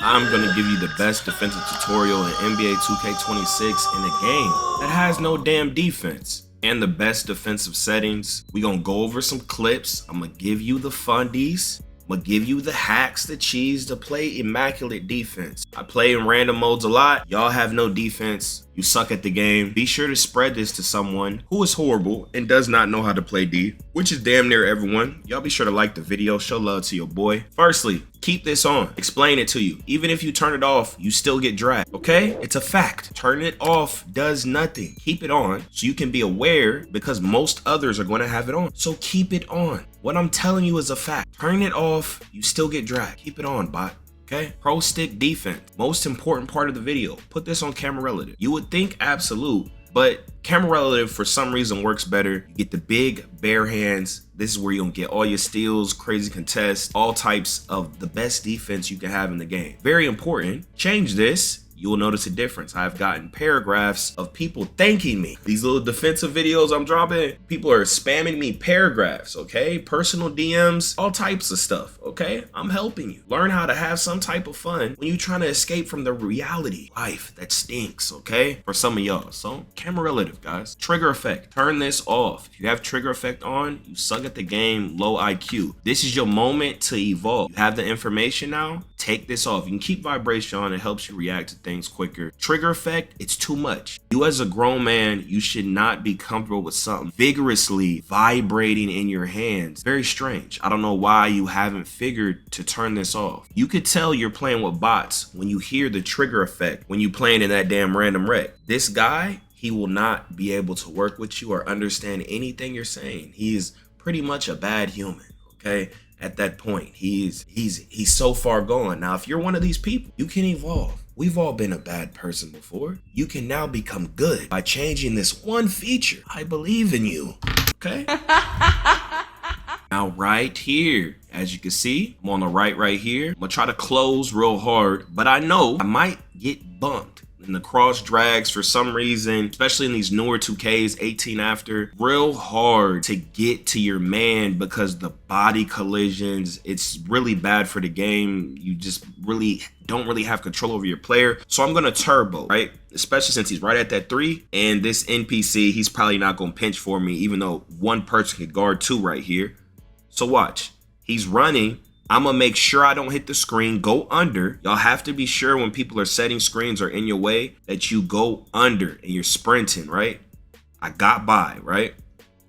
I'm gonna give you the best defensive tutorial in NBA 2K26 in the game that has no damn defense. And the best defensive settings. We gonna go over some clips. I'm gonna give you the fundies. I'm gonna give you the hacks, the cheese to play immaculate defense. I play in random modes a lot. Y'all have no defense. You suck at the game. Be sure to spread this to someone who is horrible and does not know how to play D, which is damn near everyone. Y'all be sure to like the video, show love to your boy. Firstly, keep this on. Explain it to you. Even if you turn it off, you still get dragged, okay? It's a fact. Turn it off does nothing. Keep it on so you can be aware because most others are going to have it on. So keep it on. What I'm telling you is a fact. Turn it off, you still get dragged. Keep it on, bot. Okay, pro stick defense, most important part of the video. Put this on camera relative. You would think absolute, but camera relative for some reason works better. You get the big bare hands. This is where you're gonna get all your steals, crazy contests, all types of the best defense you can have in the game. Very important. Change this. You will notice a difference. I've gotten paragraphs of people thanking me. These little defensive videos I'm dropping, people are spamming me paragraphs, okay? Personal DMs, all types of stuff, okay? I'm helping you. Learn how to have some type of fun when you're trying to escape from the reality life that stinks, okay? For some of y'all. So, camera relative, guys. Trigger effect. Turn this off. If you have trigger effect on, you suck at the game, low IQ. This is your moment to evolve. You have the information now. Take this off. You can keep vibration on. It helps you react to things quicker. Trigger effect, it's too much. You as a grown man, you should not be comfortable with something vigorously vibrating in your hands. Very strange. I don't know why you haven't figured to turn this off. You could tell you're playing with bots when you hear the trigger effect when you playing in that damn random wreck. This guy, he will not be able to work with you or understand anything you're saying. He is pretty much a bad human, okay? At that point, he's so far gone. Now, if you're one of these people, you can evolve. We've all been a bad person before. You can now become good by changing this one feature. I believe in you, okay? Now, right here, as you can see, I'm on the right here. I'm gonna try to close real hard, but I know I might get bumped. And the cross drags for some reason, especially in these newer 2Ks, 18 after, real hard to get to your man because the body collisions, it's really bad for the game. You just don't really have control over your player. So I'm gonna turbo, right? Especially since he's right at that 3 and this NPC, he's probably not gonna pinch for me, even though one person could guard 2 right here. So watch, he's running. I'm gonna make sure I don't hit the screen, go under. Y'all have to be sure when people are setting screens or in your way that you go under and you're sprinting, right? I got by, right?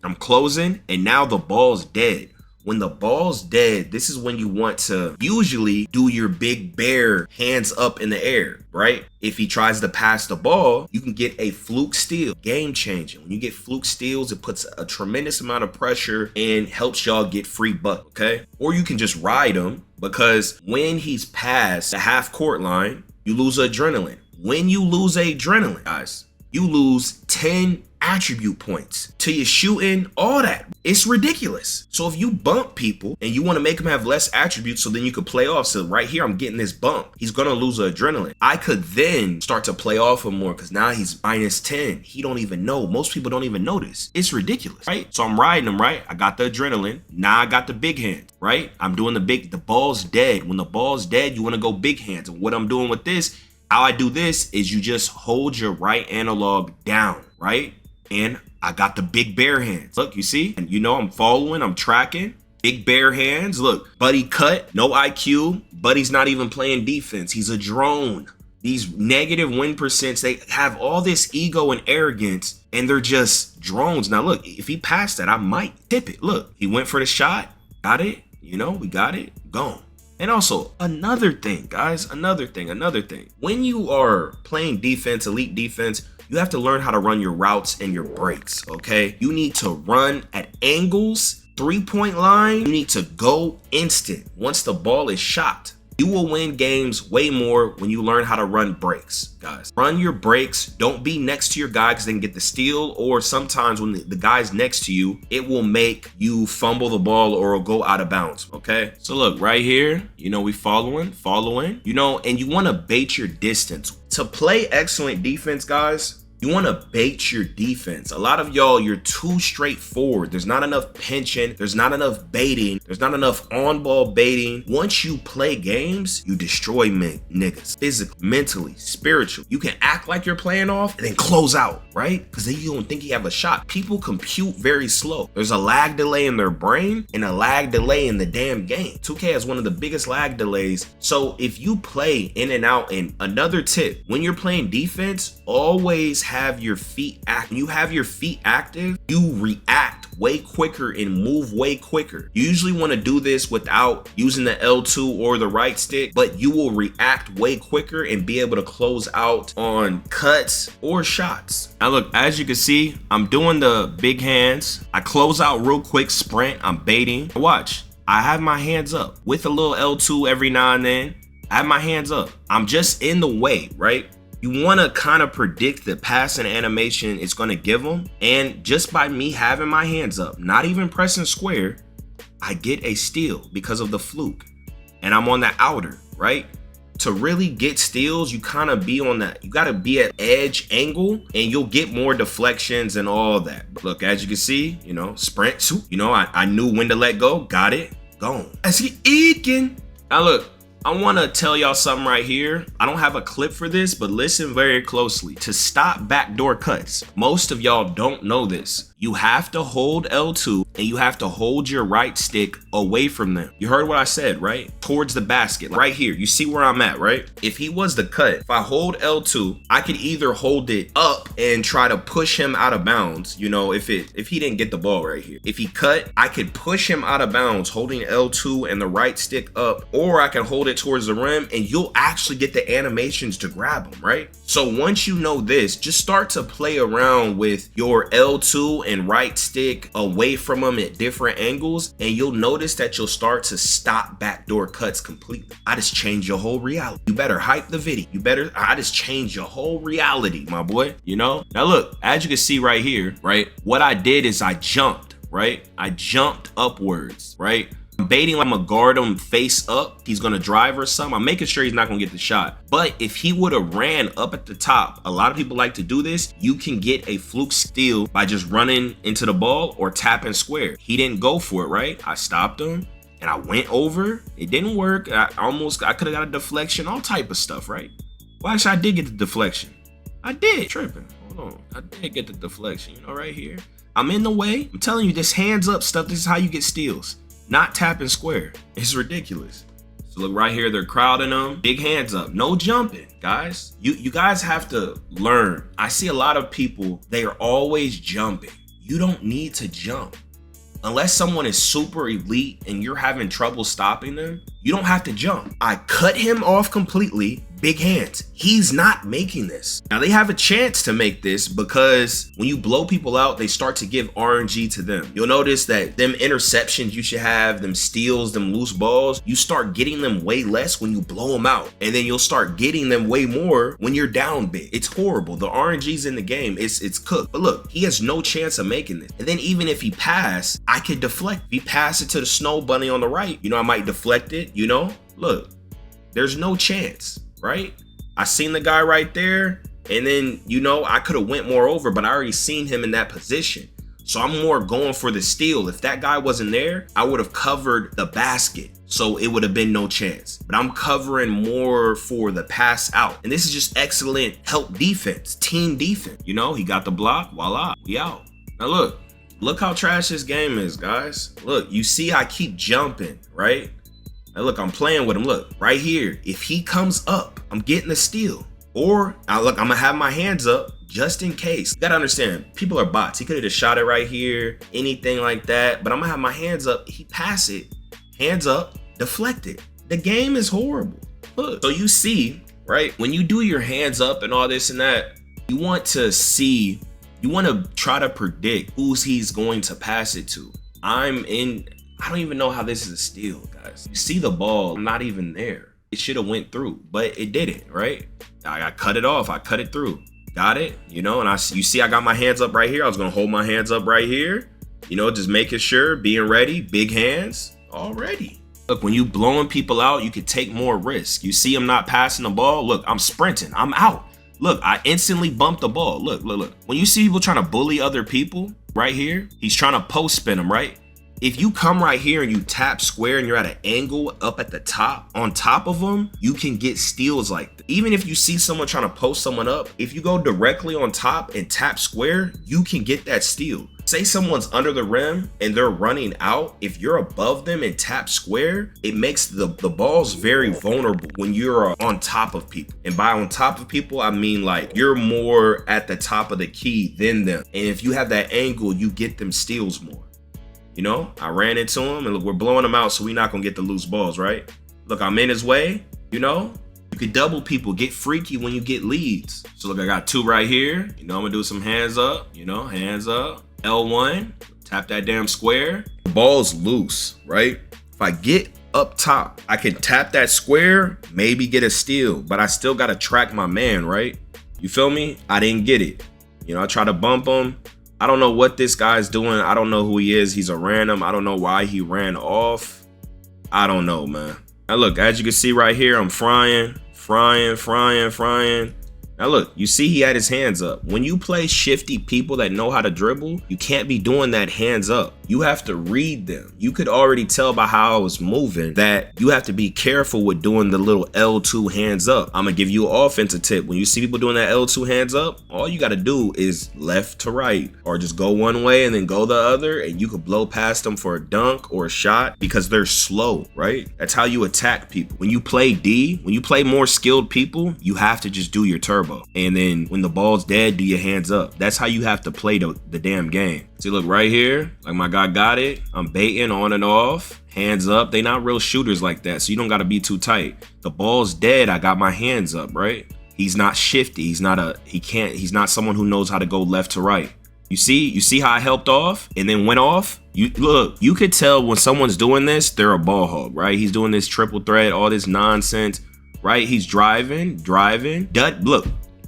I'm closing and now the ball's dead. When the ball's dead, this is when you want to usually do your big bear hands up in the air, right? If he tries to pass the ball, you can get a fluke steal. Game changing. When you get fluke steals, it puts a tremendous amount of pressure and helps y'all get free buck, okay? Or you can just ride him because when he's past the half court line, you lose adrenaline. When you lose adrenaline, guys, you lose 10 attribute points to your shooting, all that. It's ridiculous. So if you bump people and you want to make them have less attributes so then you could play off, so right here I'm getting this bump, he's gonna lose adrenaline. I could then start to play off him more because now he's minus 10. He don't even know. Most people don't even notice. It's ridiculous, right? So I'm riding him, right? I got the adrenaline. Now I got the big hand, right? I'm doing the ball's dead. When the ball's dead, you want to go big hands. And what I'm doing with this, how I do this is you just hold your right analog down, right? And I got the big bare hands. Look, you see? And you know I'm following, I'm tracking. Big bare hands. Look, buddy cut, no IQ. Buddy's not even playing defense. He's a drone. These negative win percents, they have all this ego and arrogance, and they're just drones. Now look, if he passed that, I might tip it. Look, he went for the shot, got it. You know, we got it, gone. And also, another thing, guys, another thing. When you are playing defense, elite defense, you have to learn how to run your routes and your breaks, okay? You need to run at angles, 3-point line. You need to go instant once the ball is shot. You will win games way more when you learn how to run breaks, guys. Run your breaks. Don't be next to your guy because they can get the steal, or sometimes when the guy's next to you, it will make you fumble the ball or it'll go out of bounds, okay? So look, right here, you know, we following, you know, and you want to bait your distance. To play excellent defense, guys, You want to bait your defense. A lot of y'all, you're too straightforward. There's not enough pinching. There's not enough baiting. There's not enough on-ball baiting. Once you play games, you destroy niggas. Physically, mentally, spiritually. You can act like you're playing off and then close out, right? Because then you don't think you have a shot. People compute very slow. There's a lag delay in their brain and a lag delay in the damn game. 2K has one of the biggest lag delays. So if you play in and out, and another tip, when you're playing defense, always have your feet active. When you have your feet active, you react way quicker and move way quicker. You usually want to do this without using the L2 or the right stick, but you will react way quicker and be able to close out on cuts or shots. Now look, as you can see, I'm doing the big hands. I close out real quick, sprint, I'm baiting. Watch, I have my hands up with a little L2 every now and then. I have my hands up. I'm just in the way, right? You want to kind of predict the passing animation it's going to give them. And just by me having my hands up, not even pressing square, I get a steal because of the fluke. And I'm on the outer, right? To really get steals, you kind of be on that. You got to be at edge angle and you'll get more deflections and all that. But look, as you can see, you know, sprint, you know, I knew when to let go. Got it. Gone. I see Eakin. Now look, I want to tell y'all something right here. I don't have a clip for this, but listen very closely. To stop backdoor cuts, most of y'all don't know this. You have to hold L2 and you have to hold your right stick away from them. You heard what I said, right? Towards the basket, right here. You see where I'm at, right? If he was the cut, if I hold L2, I could either hold it up and try to push him out of bounds. You know, if he didn't get the ball right here. If he cut, I could push him out of bounds holding L2 and the right stick up, or I can hold it towards the rim and you'll actually get the animations to grab him, right? So once you know this, just start to play around with your L2 and right stick away from them at different angles, and you'll notice that you'll start to stop backdoor cuts completely. I just changed your whole reality. You better hype the video. I just changed your whole reality, my boy, you know? Now look, as you can see right here, right? What I did is I jumped, right? I jumped upwards, right? I'm baiting like I'm gonna guard him face up. He's gonna drive or something. I'm making sure he's not gonna get the shot. But if he would have ran up at the top, a lot of people like to do this. You can get a fluke steal by just running into the ball or tapping square. He didn't go for it, right? I stopped him and I went over. It didn't work. I could have got a deflection, all type of stuff, right? Well, actually, I did get the deflection. I did. Tripping. Hold on. I did get the deflection, you know, right here. I'm in the way. I'm telling you, this hands up stuff, this is how you get steals. Not tapping square. It's ridiculous. So look right here, they're crowding them. Big hands up, no jumping, guys. You guys have to learn. I see a lot of people, they are always jumping. You don't need to jump. Unless someone is super elite and you're having trouble stopping them, you don't have to jump. I cut him off completely. Big hands. He's not making this. Now they have a chance to make this because when you blow people out, they start to give RNG to them. You'll notice that them interceptions you should have, them steals, them loose balls, you start getting them way less when you blow them out. And then you'll start getting them way more when you're down big. It's horrible. The RNG's in the game. It's cooked. But look, he has no chance of making this. And then even if he pass, I could deflect. If he pass it to the snow bunny on the right, you know, I might deflect it, you know? Look, there's no chance. Right? I seen the guy right there, and then, you know, I could have went more over, but I already seen him in that position. So I'm more going for the steal. If that guy wasn't there, I would have covered the basket. So it would have been no chance. But I'm covering more for the pass out. And this is just excellent help defense, team defense. You know, he got the block, voila, we out. Now look how trash this game is, guys. Look, you see I keep jumping, right? Now look, I'm playing with him. Look, right here. If he comes up, I'm getting a steal. Or, now look, I'm going to have my hands up just in case. You got to understand, people are bots. He could have just shot it right here, anything like that. But I'm going to have my hands up. He pass it, hands up, deflect it. The game is horrible. Look, so you see, right? When you do your hands up and all this and that, you want to see, you want to try to predict who's he's going to pass it to. I don't even know how this is a steal, guys. You see the ball, I'm not even there. It should have went through, but it didn't, right? I cut it off, I cut it through. Got it, you know, and you see I got my hands up right here. I was gonna hold my hands up right here. You know, just making sure, being ready, big hands, already. Look, when you blowing people out, you can take more risk. You see I'm not passing the ball, look, I'm sprinting, I'm out. Look, I instantly bumped the ball. Look, look, look. When you see people trying to bully other people right here, he's trying to post spin them, right? If you come right here and you tap square and you're at an angle up at the top, on top of them, you can get steals like that. Even if you see someone trying to post someone up, if you go directly on top and tap square, you can get that steal. Say someone's under the rim and they're running out. If you're above them and tap square, it makes the balls very vulnerable when you're on top of people. And by on top of people, I mean like you're more at the top of the key than them. And if you have that angle, you get them steals more. You know, I ran into him and look, we're blowing him out, so we're not gonna get the loose balls, right? Look, I'm in his way, you know? You could double people, get freaky when you get leads. So look, I got 2 right here. You know, I'm gonna do some hands up, you know, hands up. L1, tap that damn square. The ball's loose, right? If I get up top, I can tap that square, maybe get a steal, but I still gotta track my man, right? You feel me? I didn't get it. You know, I try to bump him. I don't know what this guy's doing. I don't know who he is. He's a random. I don't know why he ran off. I don't know, man. Now look, as you can see right here, I'm frying. Now look, you see he had his hands up. When you play shifty people that know how to dribble, you can't be doing that hands up. You have to read them. You could already tell by how I was moving that you have to be careful with doing the little L2 hands up. I'm gonna give you an offensive tip. When you see people doing that L2 hands up, all you gotta do is left to right, or just go one way and then go the other, and you could blow past them for a dunk or a shot because they're slow, right? That's how you attack people. When you play D, when you play more skilled people, you have to just do your turbo. And then when the ball's dead, do your hands up. That's how you have to play the damn game. See, look right here, like my guy got it. I'm baiting on and off, hands up. They not real shooters like that, so you don't gotta be too tight. The ball's dead, I got my hands up, right? He's not shifty. He's not someone who knows how to go left to right. You see how I helped off and then went off? You could tell when someone's doing this, they're a ball hog, right? He's doing this triple threat, all this nonsense, right? He's driving. Look,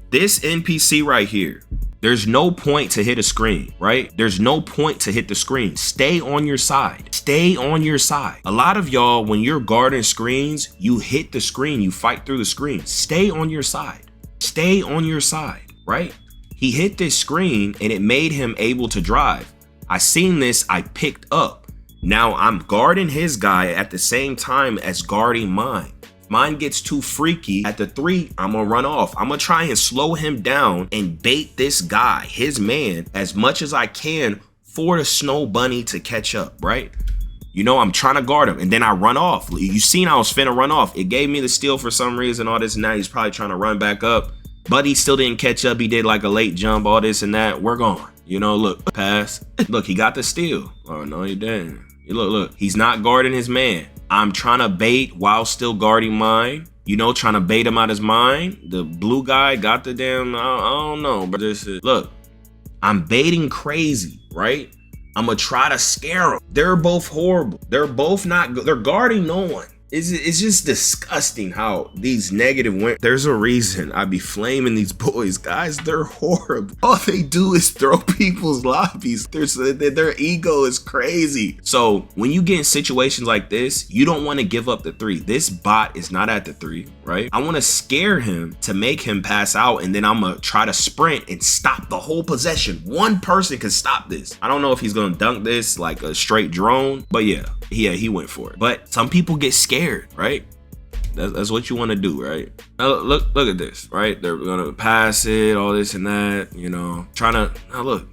this NPC right here, there's no point to hit a screen, right? There's no point to hit the screen. Stay on your side. Stay on your side. A lot of y'all, when you're guarding screens, you hit the screen, you fight through the screen. Stay on your side. Stay on your side, right? He hit this screen and it made him able to drive. I seen this, I picked up. Now I'm guarding his guy at the same time as guarding mine. Mine gets too freaky at the 3, I'm gonna run off. I'm gonna try and slow him down and bait this guy, his man, as much as I can for the snow bunny to catch up, right? You know, I'm trying to guard him and then I run off. You seen I was finna run off. It gave me the steal for some reason, all this and that. He's probably trying to run back up, but he still didn't catch up. He did like a late jump, all this and that. We're gone. You know, look, pass. Look, he got the steal. Oh, no, he didn't. Look, he's not guarding his man. I'm trying to bait while still guarding mine. You know, trying to bait him out his mind. The blue guy got the damn, I don't know, but this is, look, I'm baiting crazy, right? I'm gonna try to scare them. They're both horrible. They're both not good. They're guarding no one. It's just disgusting how these negative win. There's a reason I be flaming these boys, guys. They're horrible. All they do is throw people's lobbies. Their ego is crazy. So when you get in situations like this, you don't want to give up the 3. This bot is not at the 3, right? I want to scare him to make him pass out, and then I'm gonna try to sprint and stop the whole possession. One person can stop this. I don't know if he's gonna dunk this like a straight drone, but yeah, he went for it. But some people get scared, right? That's what you want to do, right? Now look at this, right? They're gonna pass it, all this and that, you know, now look,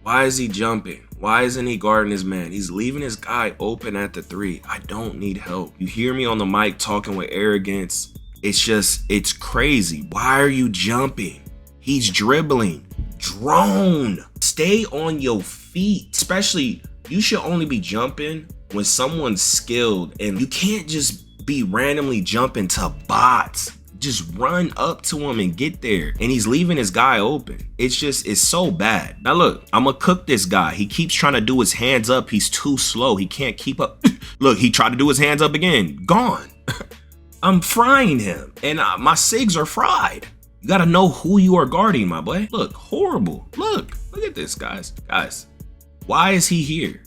why is he jumping? Why isn't he guarding his man? He's leaving his guy open at the 3. I don't need help. You hear me on the mic talking with arrogance. It's crazy. Why are you jumping? He's dribbling. Drone. Stay on your feet. Especially, you should only be jumping when someone's skilled, and you can't just be randomly jumping to bots. Just run up to him and get there. And he's leaving his guy open. It's so bad. Now look, I'm gonna cook this guy. He keeps trying to do his hands up. He's too slow. He can't keep up. Look, he tried to do his hands up again. Gone. I'm frying him, and my SIGs are fried. You gotta know who you are guarding, my boy. Look, horrible. Look at this, guys. Guys, why is he here?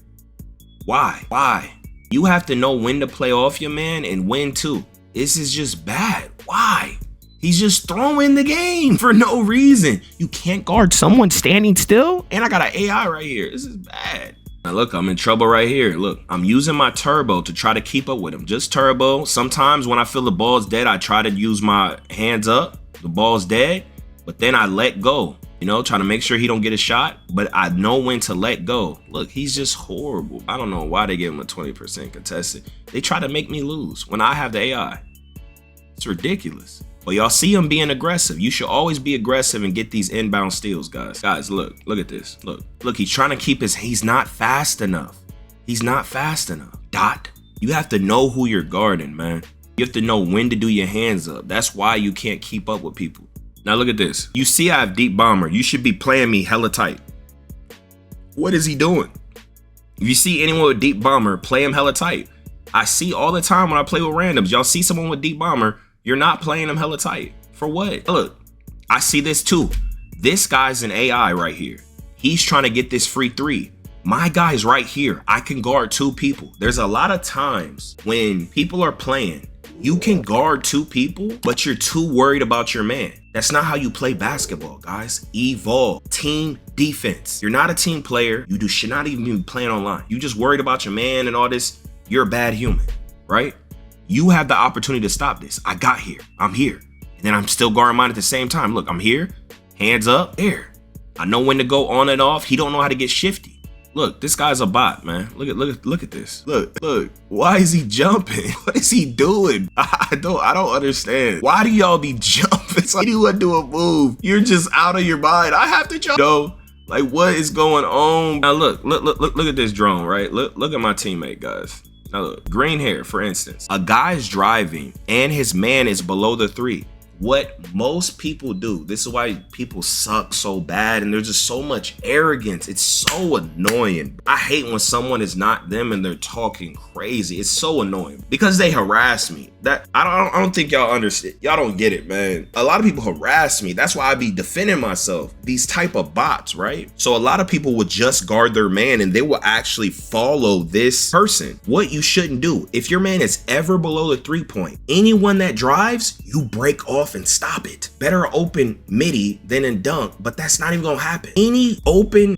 Why? You have to know when to play off your man and when to. This is just bad. Why? He's just throwing the game for no reason. You can't guard someone standing still? And I got an AI right here. This is bad. Now look, I'm in trouble right here. Look, I'm using my turbo to try to keep up with him. Just turbo. Sometimes when I feel the ball's dead, I try to use my hands up. The ball's dead, but then I let go. You know, trying to make sure he don't get a shot, but I know when to let go. Look, he's just horrible. I don't know why they gave him a 20% contested. They try to make me lose when I have the AI. It's ridiculous. But y'all see him being aggressive. You should always be aggressive and get these inbound steals, guys. Guys, look at this. Look, he's trying to keep he's not fast enough. He's not fast enough. Dot. You have to know who you're guarding, man. You have to know when to do your hands up. That's why you can't keep up with people. Now look at this. You see I have deep bomber. You should be playing me hella tight. What is he doing? If you see anyone with deep bomber, play him hella tight. I see all the time when I play with randoms. Y'all see someone with deep bomber, you're not playing them hella tight. For what? Look, I see this too. This guy's an AI right here. He's trying to get this free three. My guy's right here. I can guard two people. There's a lot of times when people are playing, you can guard two people, but you're too worried about your man. That's not how you play basketball, guys. Evolve. Team defense. You're not a team player. You should not even be playing online. You just worried about your man and all this. You're a bad human, right? You have the opportunity to stop this. I got here. I'm here. And then I'm still guarding mine at the same time. Look, I'm here. Hands up. There. I know when to go on and off. He don't know how to get shifty. Look, this guy's a bot, man. Look at this. Look. Why is he jumping? What is he doing? I don't understand. Why do y'all be jumping? It's like anyone do a move. You're just out of your mind. I have to jump. Yo, like what is going on? Now look at this drone, right? Look at my teammate, guys. Now look, green hair, for instance. A guy's driving and his man is below the three. What most people do, this is why people suck so bad and there's just so much arrogance. It's so annoying. I hate when someone is not them and they're talking crazy. It's so annoying because they harass me. That I don't think y'all understand. Y'all don't get it, man. A lot of people harass me. That's why I be defending myself. These type of bots, right? So a lot of people will just guard their man and they will actually follow this person. What you shouldn't do, if your man is ever below the 3-point, anyone that drives, you break off and stop it. Better open midi than a dunk, but that's not even gonna happen.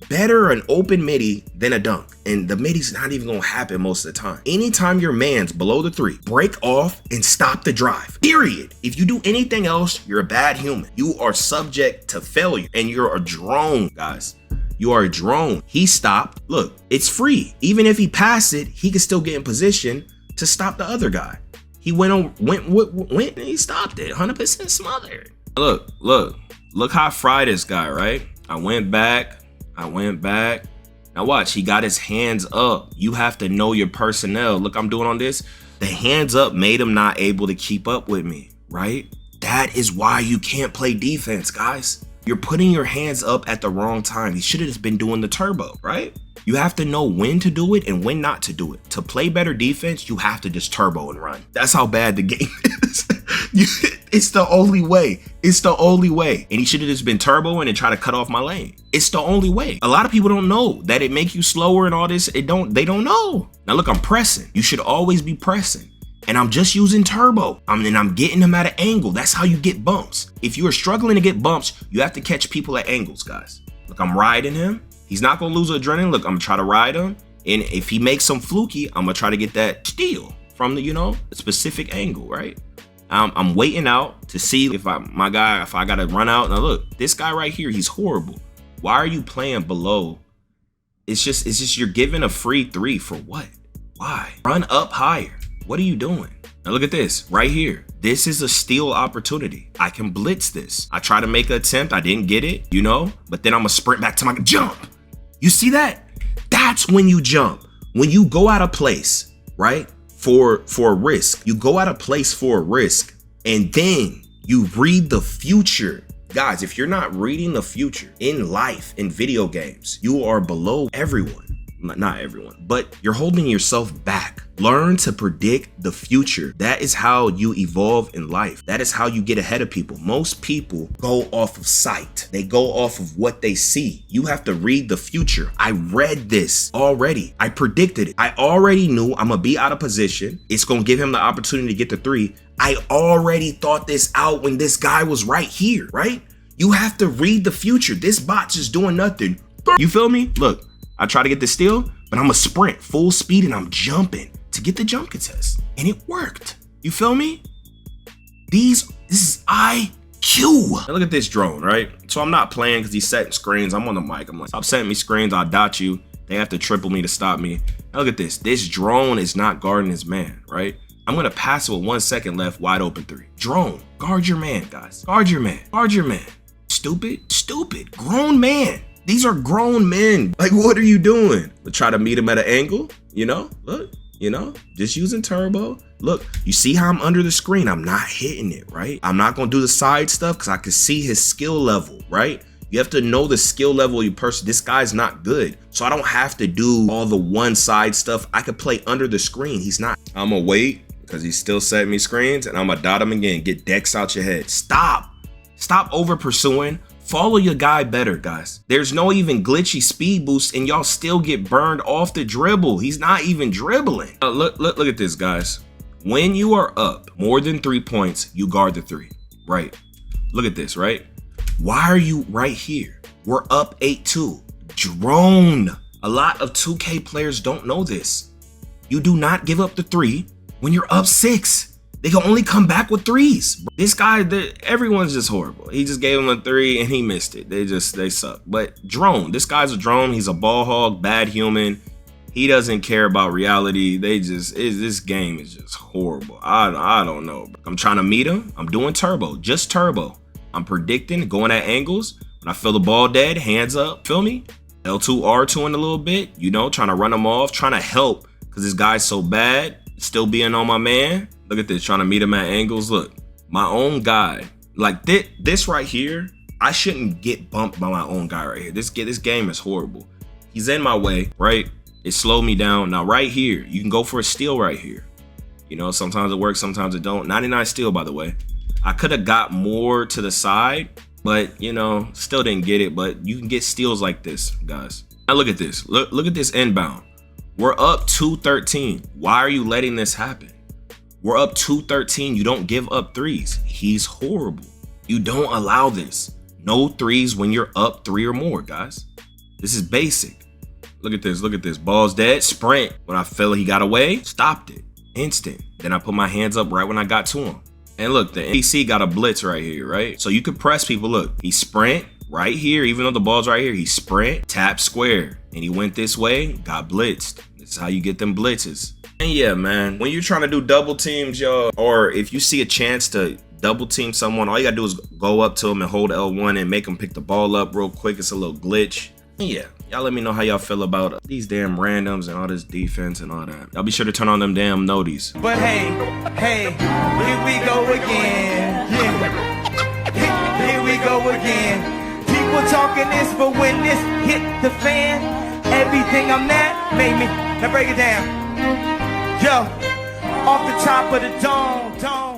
Better an open midi than a dunk. And the midi's not even gonna happen most of the time. Anytime your man's below the 3, break off and stop the drive. Period. If you do anything else, you're a bad human. You are subject to failure and you're a drone, guys. You are a drone. He stopped. Look, it's free. Even if he passed it, he can still get in position to stop the other guy. He went and he stopped it. 100% smothered. Look how I fried this guy, right? I went back. Now watch, he got his hands up. You have to know your personnel. Look, I'm doing on this. The hands up made him not able to keep up with me, right? That is why you can't play defense, guys. You're putting your hands up at the wrong time. He should have just been doing the turbo, right? You have to know when to do it and when not to do it. To play better defense, you have to just turbo and run. That's how bad the game is. It's the only way. It's the only way. And he should have just been turboing and try to cut off my lane. It's the only way. A lot of people don't know that it make you slower and all this. They don't know. Now look, I'm pressing. You should always be pressing. And I'm just using turbo. I'm getting them at an angle. That's how you get bumps. If you are struggling to get bumps, you have to catch people at angles, guys. Look, I'm riding him. He's not gonna lose adrenaline. Look, I'm gonna try to ride him. And if he makes some fluky, I'm gonna try to get that steal from the, specific angle, right? I'm waiting out to see if I gotta run out. Now look, this guy right here, he's horrible. Why are you playing below? It's just you're giving a free 3 for what? Why? Run up higher. What are you doing? Now look at this right here. This is a steal opportunity. I can blitz this. I try to make an attempt. I didn't get it, but then I'm gonna sprint back to my jump. You see that? That's when you jump. When you go out of place, right? For a risk. You go out of place for a risk and then you read the future. Guys, if you're not reading the future in life, in video games, you are below everyone. Not everyone, but you're holding yourself back. Learn to predict the future. That is how you evolve in life. That is how you get ahead of people. Most people go off of sight. They go off of what they see. You have to read the future. I read this already. I predicted it. I already knew I'm gonna be out of position. It's gonna give him the opportunity to get the 3. I already thought this out when this guy was right here, right? You have to read the future. This bot's just doing nothing. You feel me? Look, I try to get the steal, but I'm a sprint full speed and I'm jumping to get the jump contest. And it worked. You feel me? This is IQ. Now look at this drone, right? So I'm not playing because he's setting screens. I'm on the mic. I'm like, stop setting me screens. I'll dot you. They have to triple me to stop me. Now look at this. This drone is not guarding his man, right? I'm going to pass it with 1 second left, wide open three. Drone, guard your man, guys. Guard your man. Guard your man. Stupid. Grown man. These are grown men. Like, what are you doing? We'll try to meet him at an angle, you know? Look, you know, just using turbo. Look, you see how I'm under the screen? I'm not hitting it, right? I'm not going to do the side stuff because I can see his skill level, right? You have to know the skill level of your person. This guy's not good. So I don't have to do all the one side stuff. I could play under the screen. He's not. I'm going to wait because he's still setting me screens and I'm going to dot him again. Get decks out your head. Stop over pursuing. Follow your guy better, guys. There's no even glitchy speed boost and y'all still get burned off the dribble. He's not even dribbling. Look at this, guys. When you are up more than 3 points, you guard the three, right? Look at this, right? Why are you right here? We're up 8-2. Drone. A lot of 2K players don't know this. You do not give up the three when you're up 6. They can only come back with threes. This guy, everyone's just horrible. He just gave him a three and he missed it. They suck. But drone, this guy's a drone. He's a ball hog, bad human. He doesn't care about reality. This game is just horrible. I don't know. I'm trying to meet him. I'm doing turbo, just turbo. I'm predicting, going at angles. When I feel the ball dead, hands up, feel me? L2, R2 in a little bit, you know, trying to run him off, trying to help because this guy's so bad. Still being on my man. Look at this, trying to meet him at angles. Look, my own guy. Like this right here, I shouldn't get bumped by my own guy right here. This game is horrible. He's in my way, right? It slowed me down. Now right here, you can go for a steal right here. You know, sometimes it works, sometimes it don't. 99 steal, by the way. I could have got more to the side, but you know, still didn't get it. But you can get steals like this, guys. Now look at this. Look at this inbound. We're up 2-13. Why are you letting this happen? We're up 2-13. You don't give up threes. He's horrible. You don't allow this. No threes when you're up 3 or more, guys. This is basic. Look at this. Look at this. Ball's dead. Sprint. When I felt he got away, stopped it. Instant. Then I put my hands up right when I got to him. And look, the NPC got a blitz right here, right? So you could press people. Look, he sprint right here. Even though the ball's right here, he sprint, tap square. And he went this way, got blitzed. This is how you get them blitzes. And yeah, man, when you're trying to do double teams, y'all, or if you see a chance to double team someone, all you gotta do is go up to them and hold L1 and make them pick the ball up real quick. It's a little glitch. And yeah, y'all let me know how y'all feel about these damn randoms and all this defense and all that. Y'all be sure to turn on them damn noties. But hey, here we go again. Yeah, here we go again. People talking this, but when this hit the fan, everything I'm at made me. Now break it down. Yo, off the top of the dome.